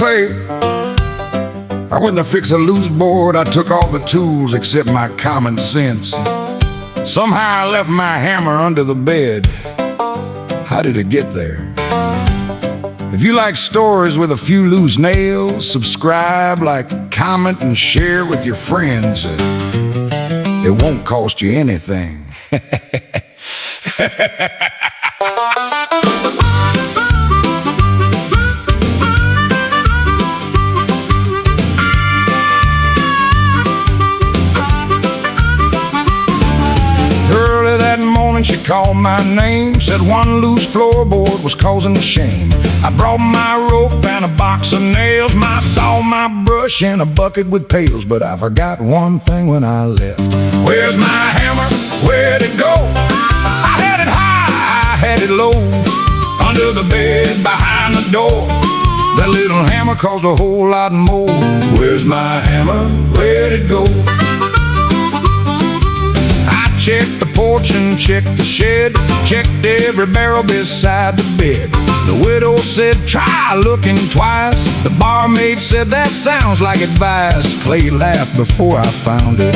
Clay. I went to fix a loose board. I took all the tools except my common sense. Somehow I left my hammer under the bed. How did it get there? If you like stories with a few loose nails, subscribe, like, comment, and share with your friends. It won't cost you anything. Early that morning she called my name, said one loose floorboard was causing the shame. I brought my rope and a box of nails, my saw, my brush, and a bucket with pails. But I forgot one thing when I left. Where's my hammer? Where'd it go? I had it high, I had it low, under the bed, behind the door. That little hammer caused a whole lot more. Where's my hammer? Where'd it go? I checked the porch and checked the shed, checked every barrel beside the bed. The widow said, try looking twice. The barmaid said, that sounds like advice. Clay laughed before I found it.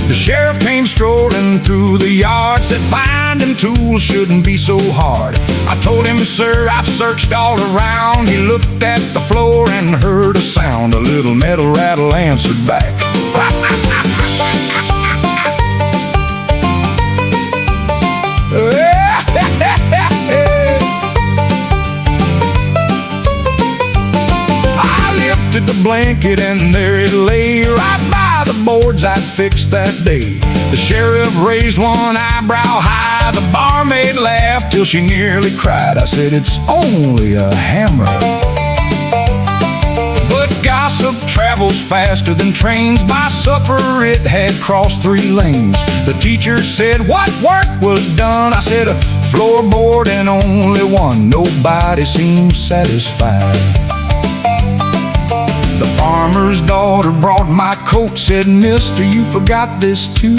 The sheriff came strolling through the yard, said finding tools shouldn't be so hard. I told him, sir, I've searched all around. He looked at the floor and heard a sound. A little metal rattle answered back. I lifted the blanket and there it lay, right by the boards I'd fixed that day. The sheriff raised one eyebrow high. The barmaid laughed till she nearly cried. I said, it's only a hammer. But gossip travels faster than trains. By supper it had crossed 3 lanes. The teacher said, what work was done? I said, a floorboard and only one. Nobody seemed satisfied. The farmer's daughter brought my coat, said, mister, you forgot this too?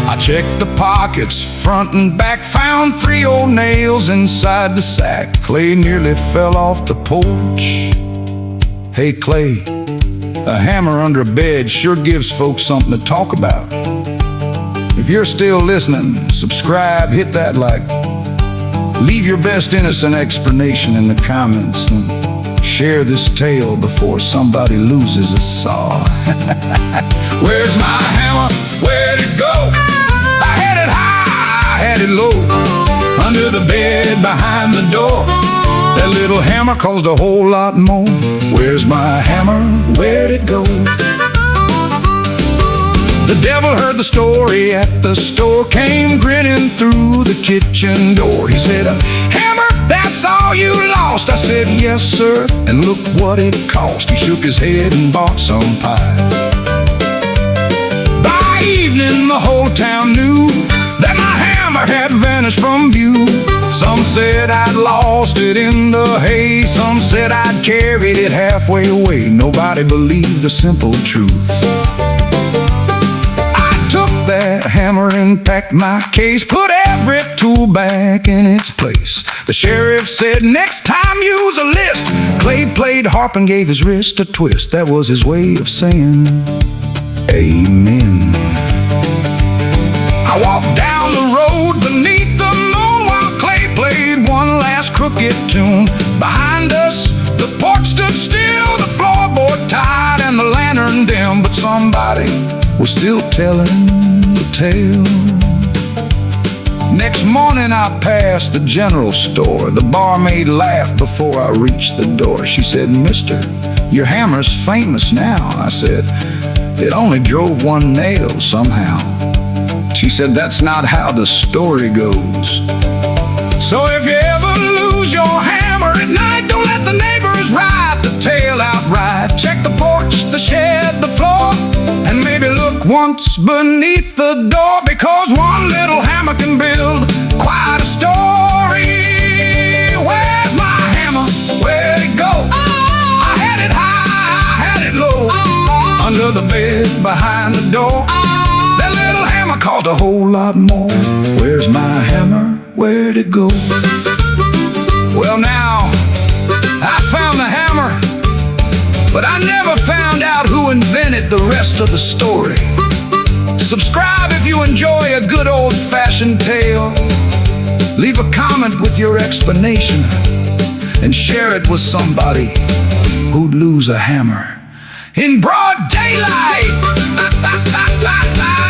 I checked the pockets, front and back, found 3 old nails inside the sack. Clay nearly fell off the porch. Hey Clay, a hammer under a bed sure gives folks something to talk about. If you're still listening, subscribe, hit that like. Leave your best innocent explanation in the comments, and share this tale before somebody loses a saw. Where's my hammer? Where'd it go? I had it high, I had it low, under the bed, behind the door. That little hammer caused a whole lot more. Where's my hammer? Where'd it go? The devil heard the story at the store, came grinning through the kitchen door. He said, hammer, that's all you lost? I said, yes, sir, and look what it cost. He shook his head and bought some pie. By evening, the whole town knew that my hammer had vanished from view. Some said I'd lost it in the hay, some said I'd carried it halfway away. Nobody believed the simple truth. I took that hammer and packed my case, put every tool back in its place. The sheriff said, next time use a list. Clay played harp and gave his wrist a twist. That was his way of saying amen. I walked down the road beneath the moon while Clay played one last crooked tune. Behind us, the porch stood still, the floorboard tied and the lantern dim. But somebody was still telling the tale. Next morning I passed the general store. The barmaid laughed before I reached the door. She said, mister, your hammer's famous now. I said, it only drove 1 nail somehow. She said, that's not how the story goes. So if you ever lose your hammer at night, don't let the neighbors ride the tale outright. Check the porch, the shed, the floor, and maybe look once beneath the door, because one little hammer can build quite a story. Where's my hammer? Where'd it go? I had it high, I had it low, under the bed, behind the door. That little hammer caused a whole lot more. Where's my hammer? Where'd it go? Well, now I but I never found out who invented the rest of the story. Subscribe if you enjoy a good old-fashioned tale. Leave a comment with your explanation and share it with somebody who'd lose a hammer in broad daylight. Ha ha ha ha ha.